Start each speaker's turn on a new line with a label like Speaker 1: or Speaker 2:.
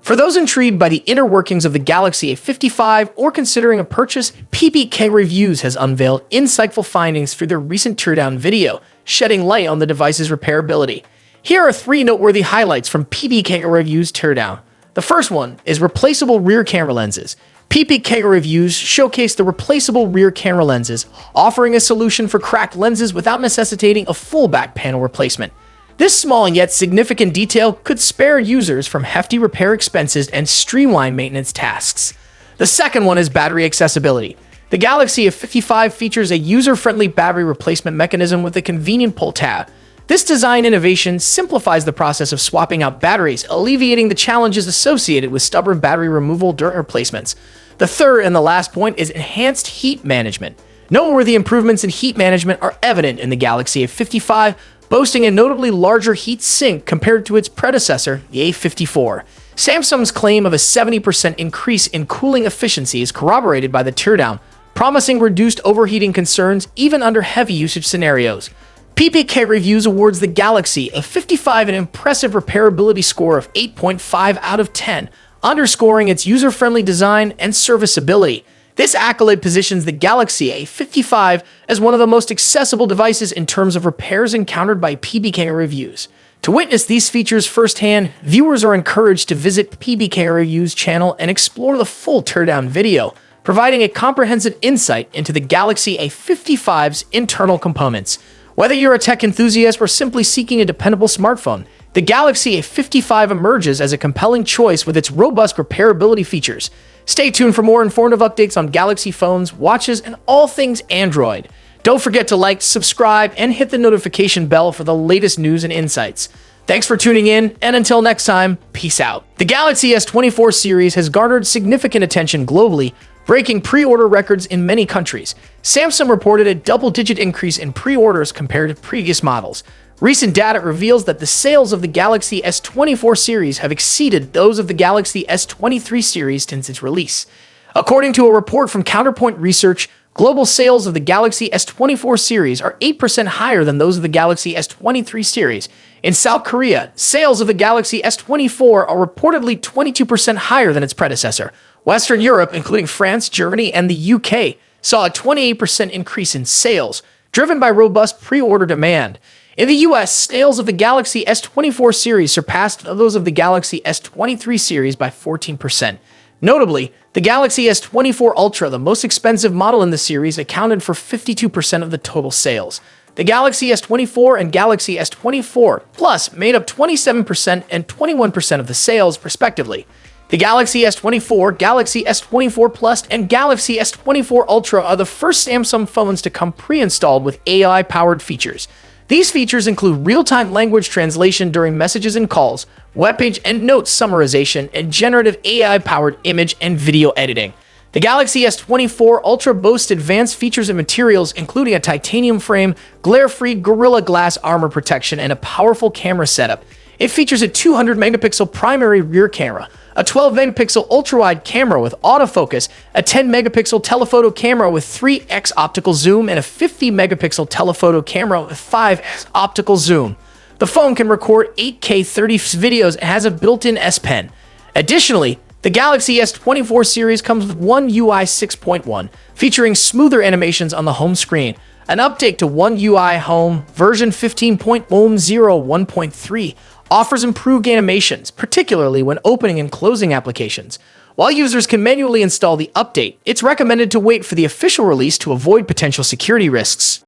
Speaker 1: For those intrigued by the inner workings of the Galaxy A55 or considering a purchase, PBK Reviews has unveiled insightful findings for their recent teardown video, shedding light on the device's repairability. Here are 3 noteworthy highlights from PBK Reviews teardown. The first one is replaceable rear camera lenses. PBK Reviews showcased the replaceable rear camera lenses, offering a solution for cracked lenses without necessitating a full back panel replacement. This small and yet significant detail could spare users from hefty repair expenses and streamline maintenance tasks. The second one is battery accessibility. The Galaxy A55 features a user-friendly battery replacement mechanism with a convenient pull tab. This design innovation simplifies the process of swapping out batteries, alleviating the challenges associated with stubborn battery removal during replacements. The third and the last point is enhanced heat management. Noteworthy improvements in heat management are evident in the Galaxy A55, boasting a notably larger heat sink compared to its predecessor, the A54. Samsung's claim of a 70% increase in cooling efficiency is corroborated by the teardown, promising reduced overheating concerns even under heavy usage scenarios. PBK Reviews awards the Galaxy A55 an impressive repairability score of 8.5 out of 10, underscoring its user-friendly design and serviceability. This accolade positions the Galaxy A55 as one of the most accessible devices in terms of repairs encountered by PBK Reviews. To witness these features firsthand, viewers are encouraged to visit PBK Reviews channel and explore the full teardown video, providing a comprehensive insight into the Galaxy A55's internal components. Whether you're a tech enthusiast or simply seeking a dependable smartphone, the Galaxy A55 emerges as a compelling choice with its robust repairability features. Stay tuned for more informative updates on Galaxy phones, watches, and all things Android. Don't forget to like, subscribe, and hit the notification bell for the latest news and insights. Thanks for tuning in, and until next time, peace out. The Galaxy S24 series has garnered significant attention globally, breaking pre-order records in many countries. Samsung reported a double-digit increase in pre-orders compared to previous models. Recent data reveals that the sales of the Galaxy S24 series have exceeded those of the Galaxy S23 series since its release. According to a report from Counterpoint Research, global sales of the Galaxy S24 series are 8% higher than those of the Galaxy S23 series. In South Korea, sales of the Galaxy S24 are reportedly 22% higher than its predecessor. Western Europe, including France, Germany, and the UK, saw a 28% increase in sales, driven by robust pre-order demand. In the US, sales of the Galaxy S24 series surpassed those of the Galaxy S23 series by 14%. Notably, the Galaxy S24 Ultra, the most expensive model in the series, accounted for 52% of the total sales. The Galaxy S24 and Galaxy S24 Plus made up 27% and 21% of the sales, respectively. The Galaxy S24, Galaxy S24 Plus, and Galaxy S24 Ultra are the first Samsung phones to come pre-installed with AI-powered features. These features include real-time language translation during messages and calls, web page and notes summarization, and generative AI-powered image and video editing. The Galaxy S24 Ultra boasts advanced features and materials, including a titanium frame, glare-free Gorilla Glass armor protection, and a powerful camera setup. It features a 200-megapixel primary rear camera, a 12-megapixel ultra-wide camera with autofocus, a 10-megapixel telephoto camera with 3x optical zoom, and a 50-megapixel telephoto camera with 5x optical zoom. The phone can record 8K 30 videos and has a built-in S Pen. Additionally, the Galaxy S24 series comes with One UI 6.1, featuring smoother animations on the home screen. An update to One UI Home version 15.1.3 offers improved animations, particularly when opening and closing applications. While users can manually install the update, it's recommended to wait for the official release to avoid potential security risks.